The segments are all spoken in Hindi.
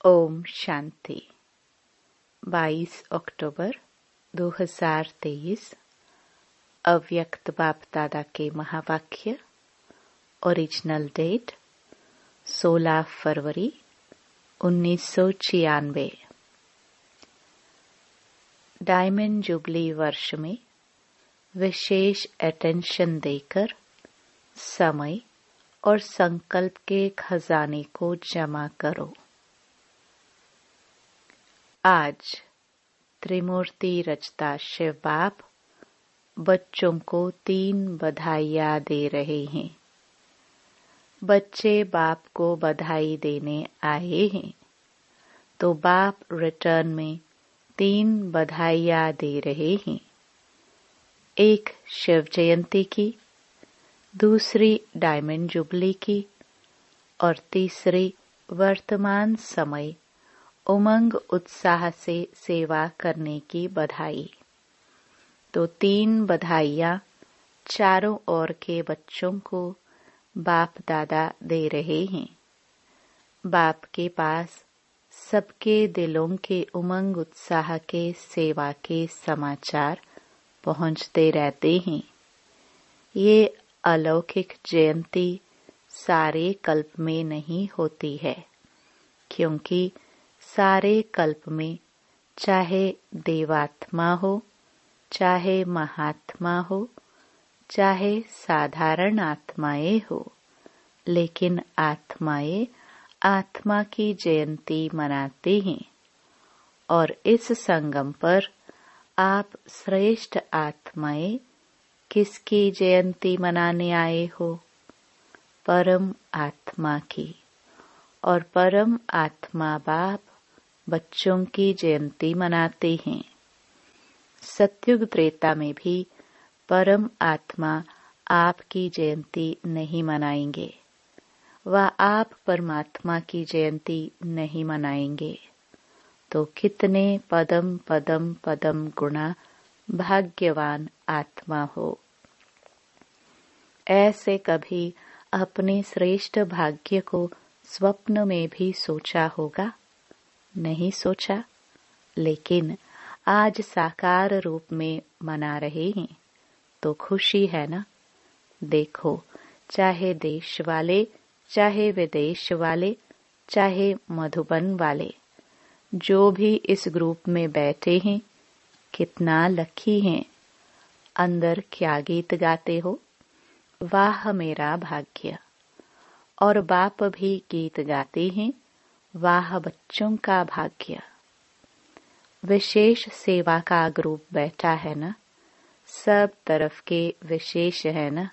ओम शांति। 22 अक्टूबर 2023 अव्यक्त बाप दादा के महावाक्य। ओरिजिनल डेट 16 फरवरी 1996। डायमंड जुबली वर्ष में विशेष अटेंशन देकर समय और संकल्प के खजाने को जमा करो। आज त्रिमूर्ति रचता शिव बाप बच्चों को 3 बधाइयाँ दे रहे हैं। बच्चे बाप को बधाई देने आए हैं तो बाप रिटर्न में 3 बधाइयाँ दे रहे हैं। एक शिव जयंती की, दूसरी डायमंड जुबली की और तीसरी वर्तमान समय उमंग उत्साह से सेवा करने की बधाई। तो 3 बधाइयाँ चारों ओर के बच्चों को बाप दादा दे रहे हैं। बाप के पास सबके दिलों के उमंग उत्साह के सेवा के समाचार पहुँचते रहते हैं। ये अलौकिक जयंती सारे कल्प में नहीं होती है, क्योंकि सारे कल्प में चाहे देवात्मा हो, चाहे महात्मा हो, चाहे साधारण आत्माएं हो, लेकिन आत्माएं आत्मा की जयंती मनाते हैं। और इस संगम पर आप श्रेष्ठ आत्माएं किसकी जयंती मनाने आए हो? परम आत्मा की। और परम आत्मा बाप बच्चों की जयंती मनाते हैं। सतयुग त्रेता में भी परम आत्मा आपकी जयंती नहीं मनाएंगे, वह आप परमात्मा की जयंती नहीं मनाएंगे। तो कितने पदम पदम पदम गुणा भाग्यवान आत्मा हो। ऐसे कभी अपने श्रेष्ठ भाग्य को स्वप्न में भी सोचा होगा? नहीं सोचा, लेकिन आज साकार रूप में मना रहे हैं तो खुशी है ना। देखो, चाहे देश वाले, चाहे विदेश वाले, चाहे मधुबन वाले, जो भी इस ग्रुप में बैठे हैं, कितना लकी हैं। अंदर क्या गीत गाते हो? वाह मेरा भाग्य। और बाप भी गीत गाते हैं, वाह बच्चों का भाग्य। विशेष सेवा का ग्रुप बैठा है ना, सब तरफ के विशेष है ना,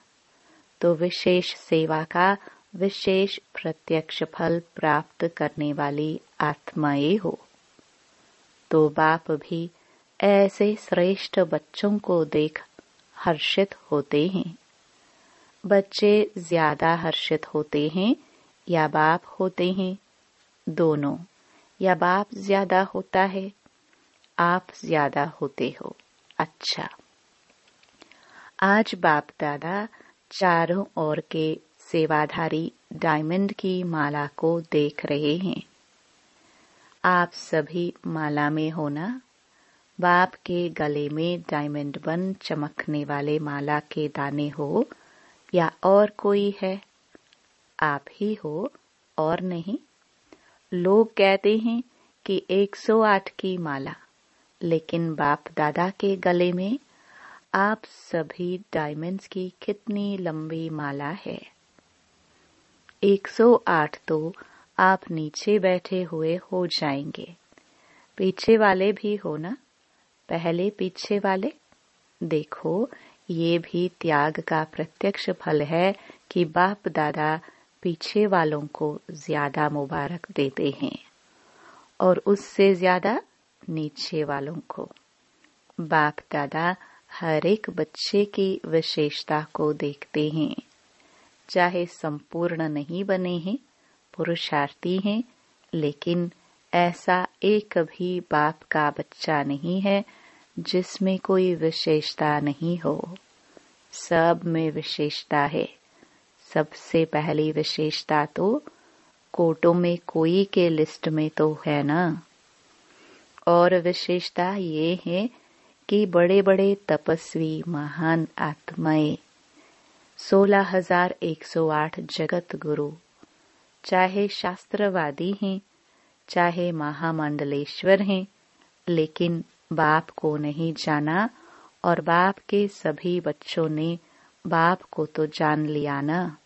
तो विशेष सेवा का विशेष प्रत्यक्ष फल प्राप्त करने वाली आत्माएं हो। तो बाप भी ऐसे श्रेष्ठ बच्चों को देख हर्षित होते हैं। बच्चे ज्यादा हर्षित होते हैं या बाप होते हैं? दोनों। या बाप ज्यादा होता है, आप ज्यादा होते हो। अच्छा, आज बाप दादा चारों ओर के सेवाधारी डायमंड की माला को देख रहे हैं। आप सभी माला में हो ना? बाप के गले में डायमंड बन चमकने वाले माला के दाने हो या और कोई है? आप ही हो और नहीं। लोग कहते हैं कि 108 की माला, लेकिन बाप दादा के गले में आप सभी डायमंड्स की कितनी लंबी माला है। 108 तो आप नीचे बैठे हुए हो जाएंगे। पीछे वाले भी हो ना? पहले पीछे वाले। देखो, ये भी त्याग का प्रत्यक्ष फल है कि बाप दादा पीछे वालों को ज्यादा मुबारक देते हैं और उससे ज्यादा नीचे वालों को। बाप दादा हर एक बच्चे की विशेषता को देखते हैं। चाहे संपूर्ण नहीं बने हैं, पुरुषार्थी हैं, लेकिन ऐसा एक भी बाप का बच्चा नहीं है जिसमें कोई विशेषता नहीं हो। सब में विशेषता है। सबसे पहली विशेषता तो कोटों में कोई के लिस्ट में तो है ना। और विशेषता ये है कि बड़े बड़े तपस्वी महान आत्माएं 16,108 जगत गुरु, चाहे शास्त्रवादी हैं, चाहे महामंडलेश्वर हैं, लेकिन बाप को नहीं जाना और बाप के सभी बच्चों ने बाप को तो जान लिया ना।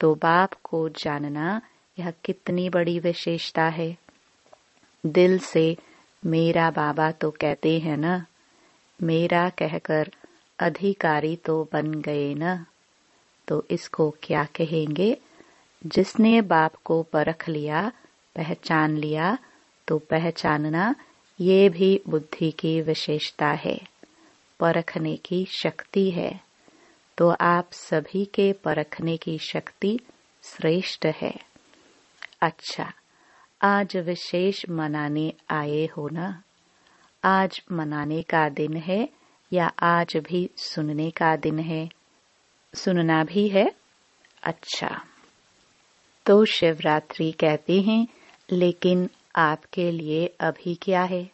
तो बाप को जानना यह कितनी बड़ी विशेषता है। दिल से मेरा बाबा तो कहते हैं ना, मेरा कहकर अधिकारी तो बन गए ना। तो इसको क्या कहेंगे? जिसने बाप को परख लिया, पहचान लिया, तो पहचानना ये भी बुद्धि की विशेषता है, परखने की शक्ति है। तो आप सभी के परखने की शक्ति श्रेष्ठ है। अच्छा, आज विशेष मनाने आए हो ना? आज मनाने का दिन है या आज भी सुनने का दिन है? सुनना भी है। अच्छा, तो शिवरात्रि कहते हैं, लेकिन आपके लिए अभी क्या है?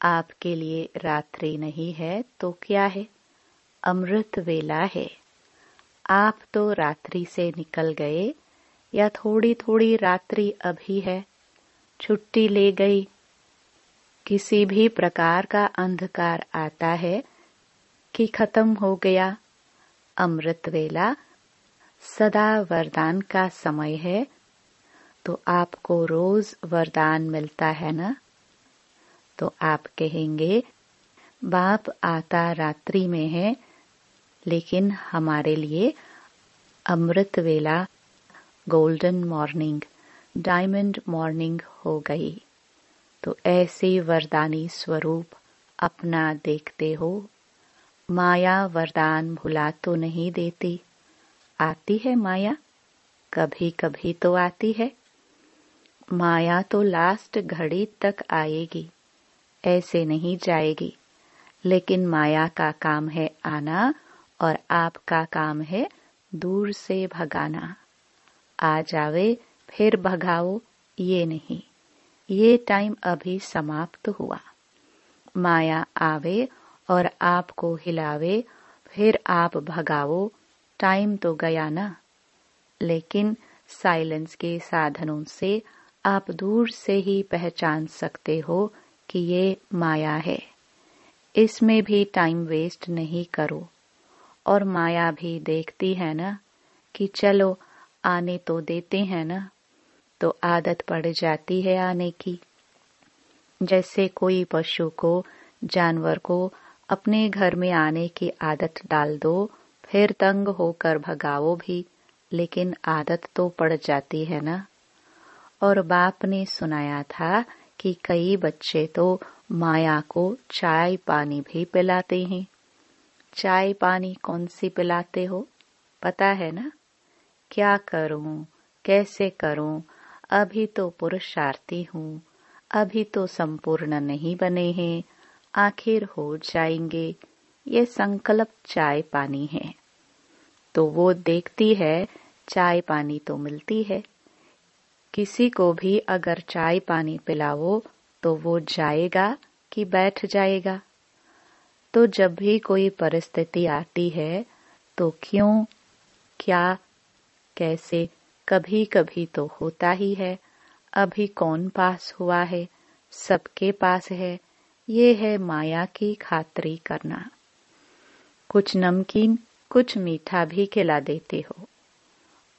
आपके लिए रात्रि नहीं है तो क्या है? अमृत वेला है। आप तो रात्रि से निकल गए या थोड़ी थोड़ी रात्रि अभी है, छुट्टी ले गई। किसी भी प्रकार का अंधकार आता है कि खत्म हो गया। अमृत वेला सदा वरदान का समय है, तो आपको रोज वरदान मिलता है ना। तो आप कहेंगे, बाप आता रात्रि में है, लेकिन हमारे लिए अमृत वेला गोल्डन मॉर्निंग, डायमंड मॉर्निंग हो गई। तो ऐसे वरदानी स्वरूप अपना देखते हो। माया वरदान भुला तो नहीं देती। आती है माया, कभी कभी तो आती है। माया तो लास्ट घड़ी तक आएगी, ऐसे नहीं जाएगी। लेकिन माया का काम है आना और आपका काम है दूर से भगाना। आ जावे फिर भगाओ, ये नहीं। ये टाइम अभी समाप्त हुआ। माया आवे और आपको हिलावे, फिर आप भगाओ, टाइम तो गया ना। लेकिन साइलेंस के साधनों से आप दूर से ही पहचान सकते हो कि ये माया है। इसमें भी टाइम वेस्ट नहीं करो। और माया भी देखती है ना कि चलो आने तो देते हैं ना, तो आदत पड़ जाती है आने की। जैसे कोई पशु को, जानवर को अपने घर में आने की आदत डाल दो, फिर तंग होकर भगाओ भी, लेकिन आदत तो पड़ जाती है ना। और बाप ने सुनाया था कि कई बच्चे तो माया को चाय पानी भी पिलाते हैं। चाय पानी कौन सी पिलाते हो? पता है ना? क्या करूं, कैसे करूं, अभी तो पुरुषार्थी हूं, अभी तो संपूर्ण नहीं बने हैं, आखिर हो जाएंगे। ये संकल्प चाय पानी है। तो वो देखती है, चाय पानी तो मिलती है। किसी को भी अगर चाय पानी पिलाओ तो वो जाएगा कि बैठ जाएगा? तो जब भी कोई परिस्थिति आती है तो क्यों, क्या, कैसे, कभी कभी तो होता ही है। अभी कौन पास हुआ है? सबके पास है। ये है माया की खातरी करना। कुछ नमकीन, कुछ मीठा भी खिला देते हो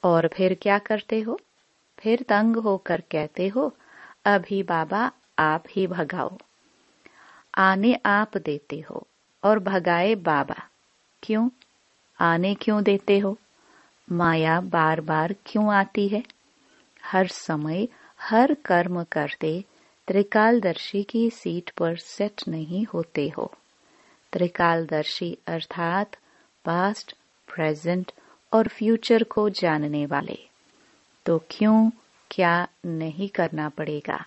और फिर क्या करते हो? फिर तंग होकर कहते हो, अभी बाबा आप ही भगाओ। आने आप देते हो और भगाए बाबा। क्यों आने क्यों देते हो? माया बार बार क्यों आती है? हर समय हर कर्म करते त्रिकालदर्शी की सीट पर सेट नहीं होते हो। त्रिकालदर्शी अर्थात पास्ट, प्रेजेंट और फ्यूचर को जानने वाले। तो क्यों, क्या नहीं करना पड़ेगा?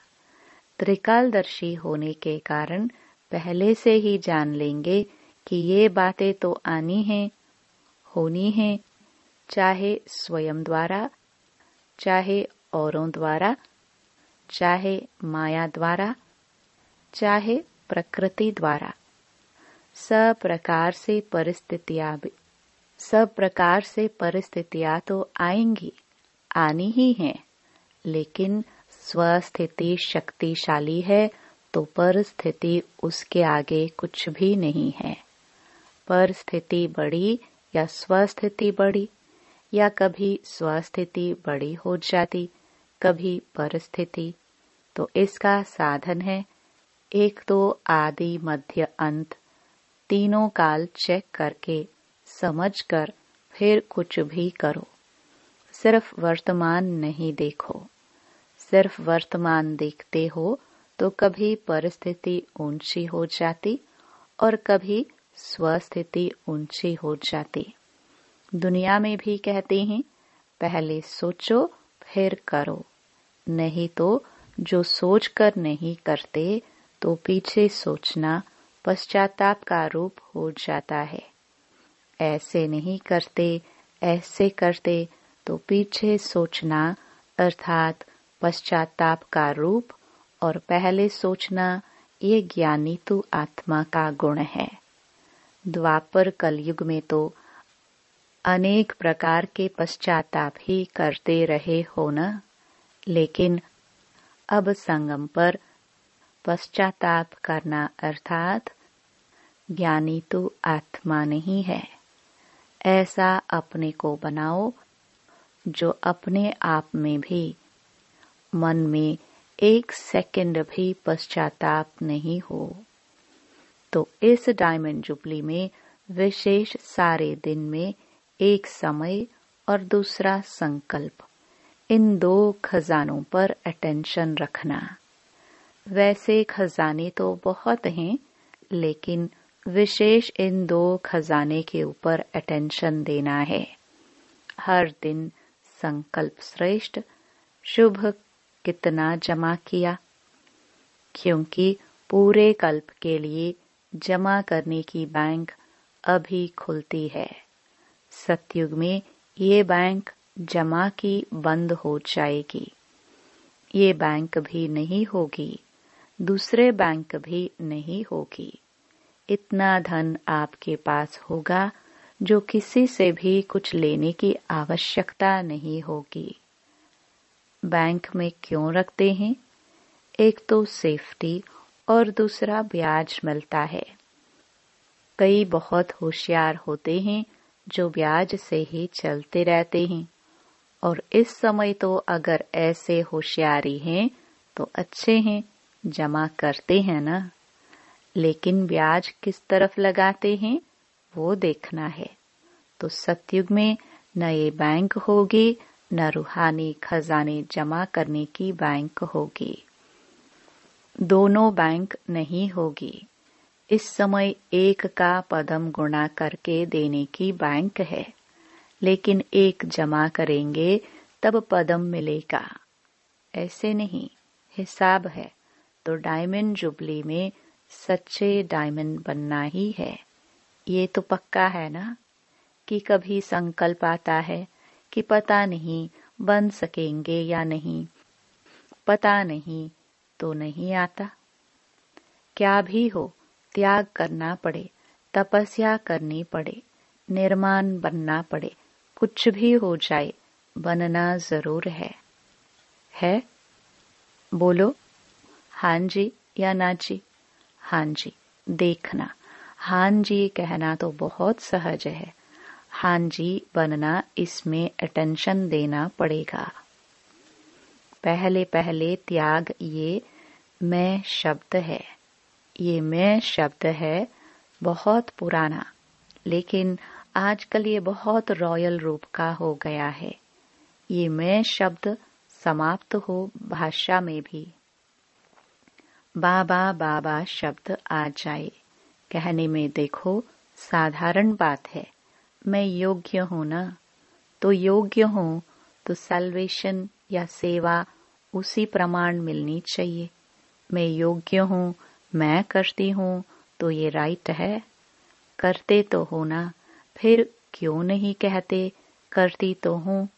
त्रिकालदर्शी होने के कारण पहले से ही जान लेंगे कि ये बातें तो आनी हैं, होनी हैं, चाहे स्वयं द्वारा, चाहे औरों द्वारा, चाहे माया द्वारा, चाहे प्रकृति द्वारा, सब प्रकार से परिस्थितियां तो आएंगी, आनी ही हैं, लेकिन स्वस्थिति शक्तिशाली है तो परिस्थिति उसके आगे कुछ भी नहीं है। परिस्थिति बड़ी या स्वस्थिति बड़ी, या कभी स्वस्थिति बड़ी हो जाती, कभी परिस्थिति, तो इसका साधन है एक तो आदि मध्य अंत तीनों काल चेक करके समझकर फिर कुछ भी करो। सिर्फ वर्तमान नहीं देखो। सिर्फ वर्तमान देखते हो तो कभी परिस्थिति ऊंची हो जाती और कभी स्वस्थिति ऊंची हो जाती। दुनिया में भी कहते हैं पहले सोचो फिर करो, नहीं तो जो सोच कर नहीं करते तो पीछे सोचना पश्चाताप का रूप हो जाता है। ऐसे नहीं करते, ऐसे करते तो पीछे सोचना अर्थात पश्चाताप का रूप, और पहले सोचना ये ज्ञानी तो आत्मा का गुण है। द्वापर कलयुग में तो अनेक प्रकार के पश्चाताप ही करते रहे हो न, लेकिन अब संगम पर पश्चाताप करना अर्थात ज्ञानी तो आत्मा नहीं है। ऐसा अपने को बनाओ जो अपने आप में भी मन में एक सेकंड भी पश्चाताप नहीं हो। तो इस डायमंड जुबली में विशेष सारे दिन में एक समय और दूसरा संकल्प, इन दो खजानों पर अटेंशन रखना। वैसे खजाने तो बहुत हैं, लेकिन विशेष इन दो खजाने के ऊपर अटेंशन देना है। हर दिन संकल्प श्रेष्ठ, शुभ कितना जमा किया, क्योंकि पूरे कल्प के लिए जमा करने की बैंक अभी खुलती है। सतयुग में ये बैंक जमा की बंद हो जाएगी। ये बैंक भी नहीं होगी, दूसरे बैंक भी नहीं होगी। इतना धन आपके पास होगा जो किसी से भी कुछ लेने की आवश्यकता नहीं होगी। बैंक में क्यों रखते हैं? एक तो सेफ्टी और दूसरा ब्याज मिलता है। कई बहुत होशियार होते हैं जो ब्याज से ही चलते रहते हैं, और इस समय तो अगर ऐसे होशियारी हैं तो अच्छे हैं, जमा करते हैं ना। लेकिन ब्याज किस तरफ लगाते हैं वो देखना है। तो सतयुग में न ये बैंक होगी, न रूहानी खजाने जमा करने की बैंक होगी। दोनों बैंक नहीं होगी। इस समय एक का पदम गुणा करके देने की बैंक है, लेकिन एक जमा करेंगे तब पदम मिलेगा। ऐसे नहीं, हिसाब है। तो डायमंड जुबली में सच्चे डायमंड बनना ही है। ये तो पक्का है ना कि कभी संकल्प आता है कि पता नहीं बन सकेंगे या नहीं, पता नहीं तो नहीं आता। क्या भी हो, त्याग करना पड़े, तपस्या करनी पड़े, निर्माण बनना पड़े, कुछ भी हो जाए, बनना जरूर है? बोलो हाँ जी या ना जी। हाँ जी देखना, हाँ जी कहना तो बहुत सहज है। हाँ जी बनना, इसमें अटेंशन देना पड़ेगा। पहले पहले त्याग ये मैं शब्द है, ये मैं शब्द है बहुत पुराना, लेकिन आजकल ये बहुत रॉयल रूप का हो गया है। ये मैं शब्द समाप्त हो भाषा में भी। बाबा बाबा शब्द आ जाए कहने में देखो साधारण बात है। मैं योग्य हूँ ना, तो योग्य हूँ तो सैल्वेशन या सेवा उसी प्रमाण मिलनी चाहिए। मैं योग्य हूँ, मैं करती हूँ, तो ये राइट है। करते तो हो ना, फिर क्यों नहीं कहते करती तो हूँ।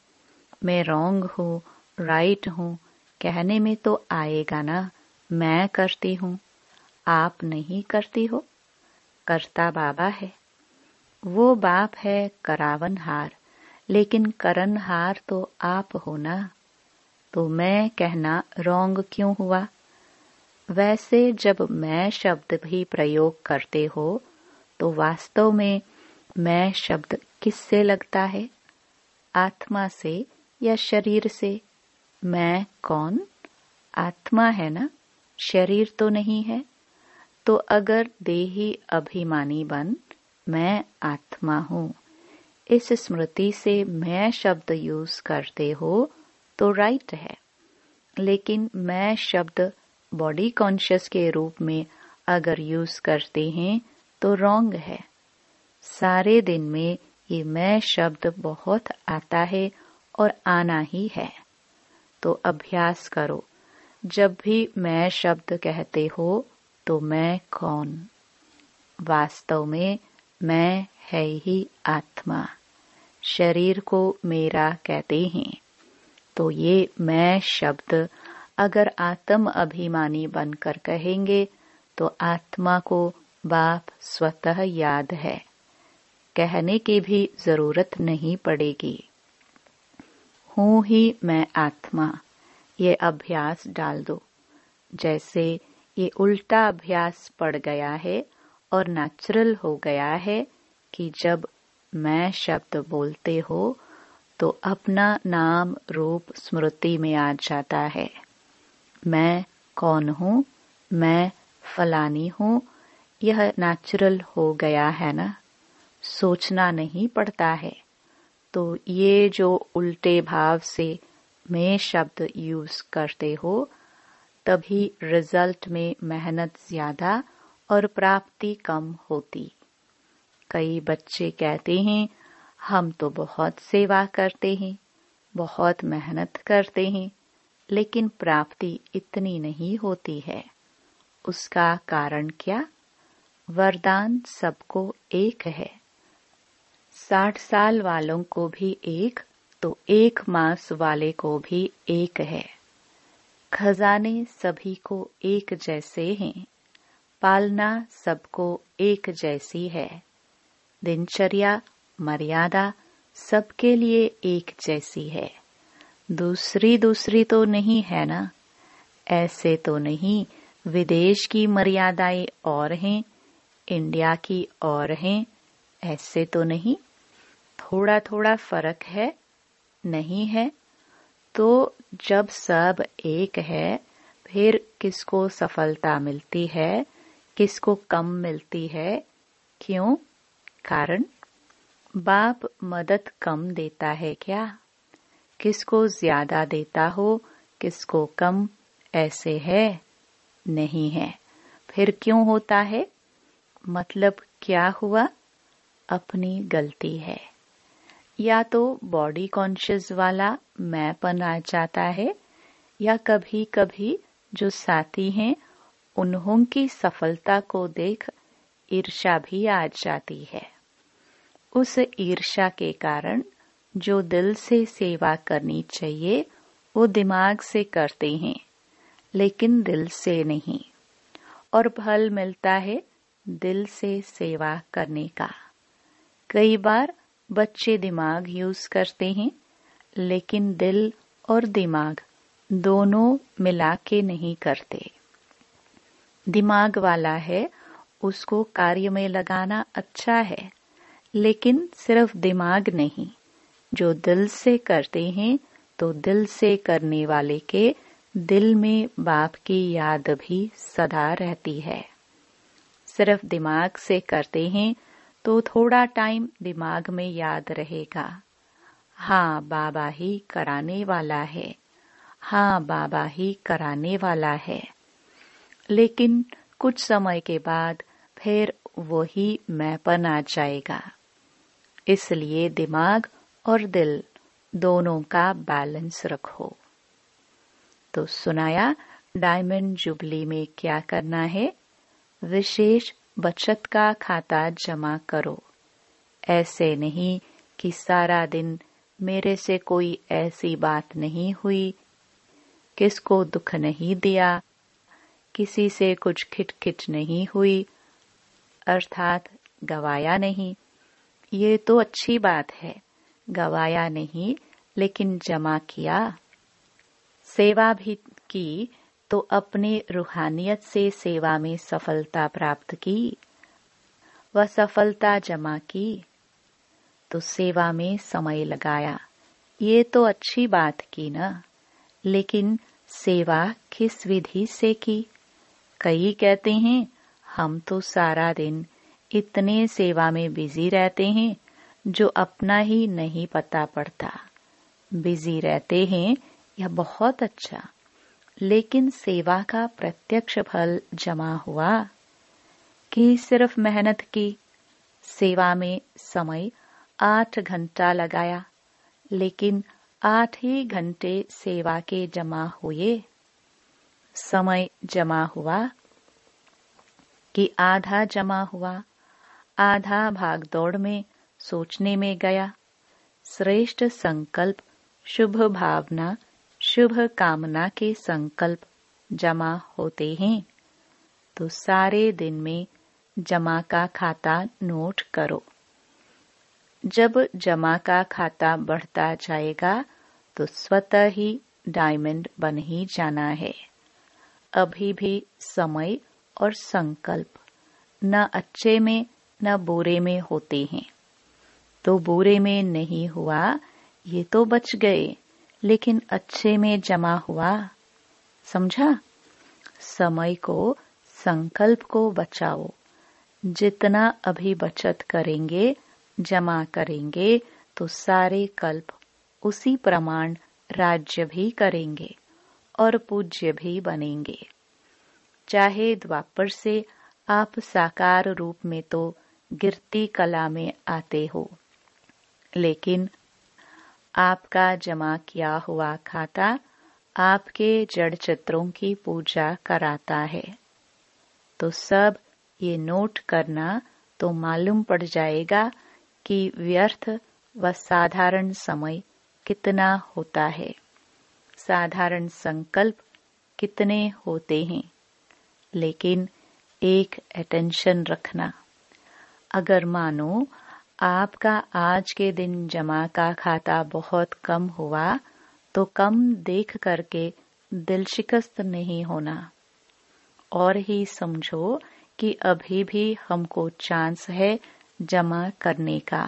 मैं रॉन्ग हूँ राइट हूँ कहने में तो आएगा ना, मैं करती हूँ, आप नहीं करती हो। करता बाबा है, वो बाप है करावनहार, लेकिन करनहार तो आप हो ना। तो मैं कहना रॉन्ग क्यों हुआ? वैसे जब मैं शब्द भी प्रयोग करते हो तो वास्तव में मैं शब्द किससे लगता है? आत्मा से या शरीर से? मैं कौन? आत्मा है ना, शरीर तो नहीं है। तो अगर देही अभिमानी बन मैं आत्मा हूँ, इस स्मृति से मैं शब्द यूज करते हो तो राइट है। लेकिन मैं शब्द बॉडी कॉन्शियस के रूप में अगर यूज करते हैं तो रॉन्ग है। सारे दिन में ये मैं शब्द बहुत आता है और आना ही है। तो अभ्यास करो, जब भी मैं शब्द कहते हो तो मैं कौन? वास्तव में मैं है ही आत्मा। शरीर को मेरा कहते हैं। तो ये मैं शब्द अगर आत्म अभिमानी बनकर कहेंगे तो आत्मा को बाप स्वतः याद है, कहने की भी जरूरत नहीं पड़ेगी। हूँ ही मैं आत्मा, ये अभ्यास डाल दो। जैसे ये उल्टा अभ्यास पड़ गया है और नेचुरल हो गया है कि जब मैं शब्द बोलते हो तो अपना नाम रूप स्मृति में आ जाता है। मैं कौन हूँ? मैं फलानी हूँ। यह नेचुरल हो गया है ना, सोचना नहीं पड़ता है। तो ये जो उल्टे भाव से मैं शब्द यूज करते हो, तभी रिजल्ट में मेहनत ज्यादा और प्राप्ति कम होती। कई बच्चे कहते हैं हम तो बहुत सेवा करते हैं, बहुत मेहनत करते हैं, लेकिन प्राप्ति इतनी नहीं होती है। उसका कारण क्या? वरदान सबको एक है। 60 साल वालों को भी एक, तो 1 मास वाले को भी एक है। खजाने सभी को एक जैसे हैं, पालना सबको एक जैसी है। दिनचर्या मर्यादा सबके लिए एक जैसी है। दूसरी तो नहीं है ना। ऐसे तो नहीं विदेश की मर्यादाएं और हैं, इंडिया की और हैं, ऐसे तो नहीं। थोड़ा थोड़ा फर्क है, नहीं है। तो जब सब एक है, फिर किसको सफलता मिलती है, किसको कम मिलती है? क्यों? कारण बाप मदद कम देता है क्या? किसको ज्यादा देता हो, किसको कम, ऐसे है? नहीं है। फिर क्यों होता है? मतलब क्या हुआ? अपनी गलती है। या तो बॉडी कॉन्शियस वाला मैंपन आ जाता है, या कभी कभी जो साथी हैं उन्हों की सफलता को देख ईर्ष्या भी आ जाती है। उस ईर्ष्या के कारण जो दिल से सेवा करनी चाहिए वो दिमाग से करते हैं, लेकिन दिल से नहीं। और फल मिलता है दिल से सेवा करने का। कई बार बच्चे दिमाग यूज करते हैं, लेकिन दिल और दिमाग दोनों मिला के नहीं करते। दिमाग वाला है, उसको कार्य में लगाना अच्छा है, लेकिन सिर्फ दिमाग नहीं। जो दिल से करते हैं तो दिल से करने वाले के दिल में बाप की याद भी सदा रहती है। सिर्फ दिमाग से करते हैं तो थोड़ा टाइम दिमाग में याद रहेगा, हाँ बाबा ही कराने वाला है, हाँ बाबा ही कराने वाला है। लेकिन कुछ समय के बाद फिर वही मैंपन आ जाएगा। इसलिए दिमाग और दिल दोनों का बैलेंस रखो। तो सुनाया डायमंड जुबली में क्या करना है? विशेष बचत का खाता जमा करो। ऐसे नहीं कि सारा दिन मेरे से कोई ऐसी बात नहीं हुई किसको दुख नहीं दिया, किसी से कुछ खिटखिट नहीं हुई, अर्थात गवाया नहीं। ये तो अच्छी बात है, गवाया नहीं लेकिन जमा किया। सेवा भी की तो अपनी रूहानियत से सेवा में सफलता प्राप्त की, वह सफलता जमा की तो सेवा में समय लगाया। ये तो अच्छी बात की ना, लेकिन सेवा किस विधि से की? कई कहते हैं हम तो सारा दिन इतने सेवा में बिजी रहते हैं जो अपना ही नहीं पता पड़ता। बिजी रहते हैं यह बहुत अच्छा, लेकिन सेवा का प्रत्यक्ष फल जमा हुआ कि सिर्फ मेहनत की? सेवा में समय 8 घंटा लगाया, लेकिन 8 ही घंटे सेवा के जमा हुए। समय जमा हुआ कि आधा जमा हुआ? आधा भागदौड़ में सोचने में गया। श्रेष्ठ संकल्प, शुभ भावना, शुभ कामना के संकल्प जमा होते हैं तो सारे दिन में जमा का खाता नोट करो। जब जमा का खाता बढ़ता जाएगा तो स्वतः ही डायमंड बन ही जाना है। अभी भी समय और संकल्प न अच्छे में न बुरे में होते हैं, तो बुरे में नहीं हुआ ये तो बच गए, लेकिन अच्छे में जमा हुआ। समझा? समय को, संकल्प को बचाओ। जितना अभी बचत करेंगे, जमा करेंगे तो सारे कल्प उसी प्रमाण राज्य भी करेंगे और पूज्य भी बनेंगे। चाहे द्वापर से आप साकार रूप में तो गिरती कला में आते हो, लेकिन आपका जमा किया हुआ खाता आपके जड़ चित्रों की पूजा कराता है। तो सब ये नोट करना तो मालूम पड़ जाएगा कि व्यर्थ व साधारण समय कितना होता है, साधारण संकल्प कितने होते हैं। लेकिन एक अटेंशन रखना, अगर मानो आपका आज के दिन जमा का खाता बहुत कम हुआ तो कम देख करके दिल शिकस्त नहीं होना, और ही समझो कि अभी भी हमको चांस है जमा करने का।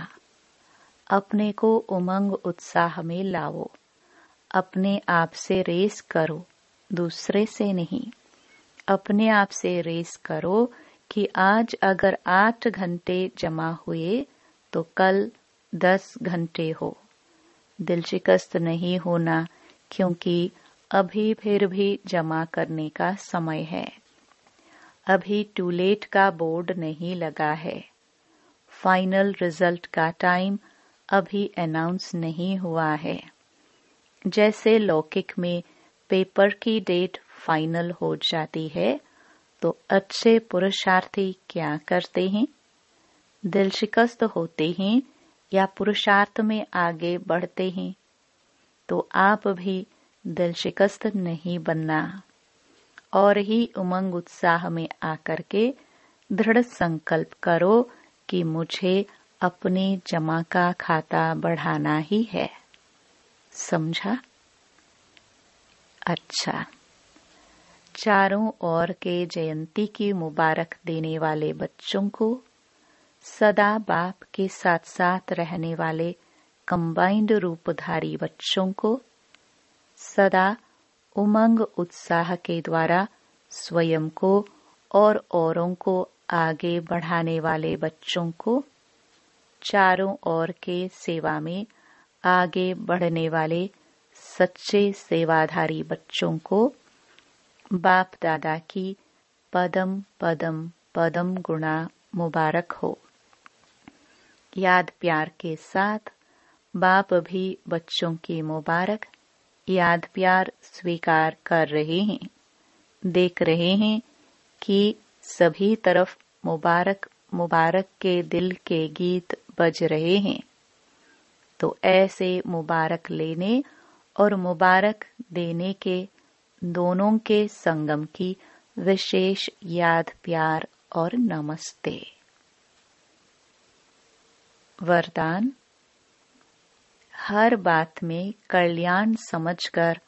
अपने को उमंग उत्साह में लाओ, अपने आप से रेस करो, दूसरे से नहीं। अपने आप से रेस करो कि आज अगर 8 घंटे जमा हुए तो कल 10 घंटे हो। दिल शिकस्त नहीं होना, क्योंकि अभी फिर भी जमा करने का समय है। अभी टू लेट का बोर्ड नहीं लगा है। फाइनल रिजल्ट का टाइम अभी अनाउंस नहीं हुआ है। जैसे लौकिक में पेपर की डेट फाइनल हो जाती है, तो अच्छे पुरुषार्थी क्या करते हैं? दिल शिकस्त होते हैं या पुरुषार्थ में आगे बढ़ते हैं? तो आप भी दिल शिकस्त नहीं बनना, और ही उमंग उत्साह में आकर के दृढ़ संकल्प करो कि मुझे अपने जमा का खाता बढ़ाना ही है। समझा? अच्छा, चारों ओर के जयंती की मुबारक देने वाले बच्चों को, सदा बाप के साथ साथ रहने वाले कंबाइंड रूपधारी बच्चों को, सदा उमंग उत्साह के द्वारा स्वयं को और औरों को आगे बढ़ाने वाले बच्चों को, चारों ओर के सेवा में आगे बढ़ने वाले सच्चे सेवाधारी बच्चों को बाप दादा की पदम पदम पदम गुणा मुबारक हो। याद प्यार के साथ बाप भी बच्चों की मुबारक याद प्यार स्वीकार कर रहे हैं। देख रहे हैं कि सभी तरफ मुबारक मुबारक के दिल के गीत बज रहे हैं। तो ऐसे मुबारक लेने और मुबारक देने के दोनों के संगम की विशेष याद, प्यार और नमस्ते। वरदान। हर बात में कल्याण समझकर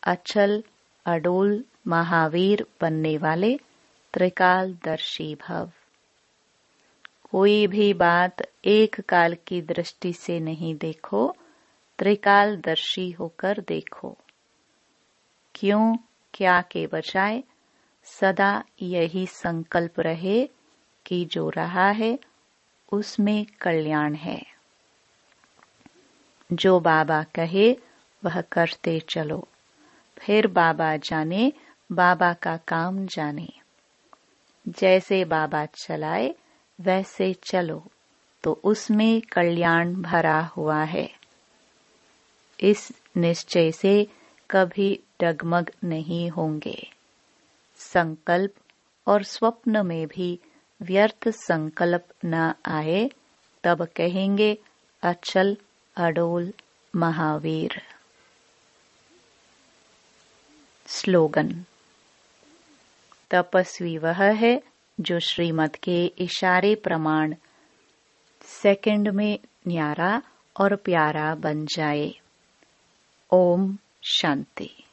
अचल अडोल महावीर बनने वाले त्रिकालदर्शी भव। कोई भी बात एक काल की दृष्टि से नहीं देखो, त्रिकालदर्शी होकर देखो। क्यों क्या के बजाय सदा यही संकल्प रहे कि जो रहा है उसमें कल्याण है। जो बाबा कहे वह करते चलो, फिर बाबा जाने, बाबा का काम जाने। जैसे बाबा चलाए वैसे चलो, तो उसमें कल्याण भरा हुआ है। इस निश्चय से कभी डगमग नहीं होंगे। संकल्प और स्वप्न में भी व्यर्थ संकल्प न आए, तब कहेंगे अचल अडोल महावीर। स्लोगन। तपस्वी वह है जो श्रीमत के इशारे प्रमाण सेकंड में न्यारा और प्यारा बन जाए। ओम शांति।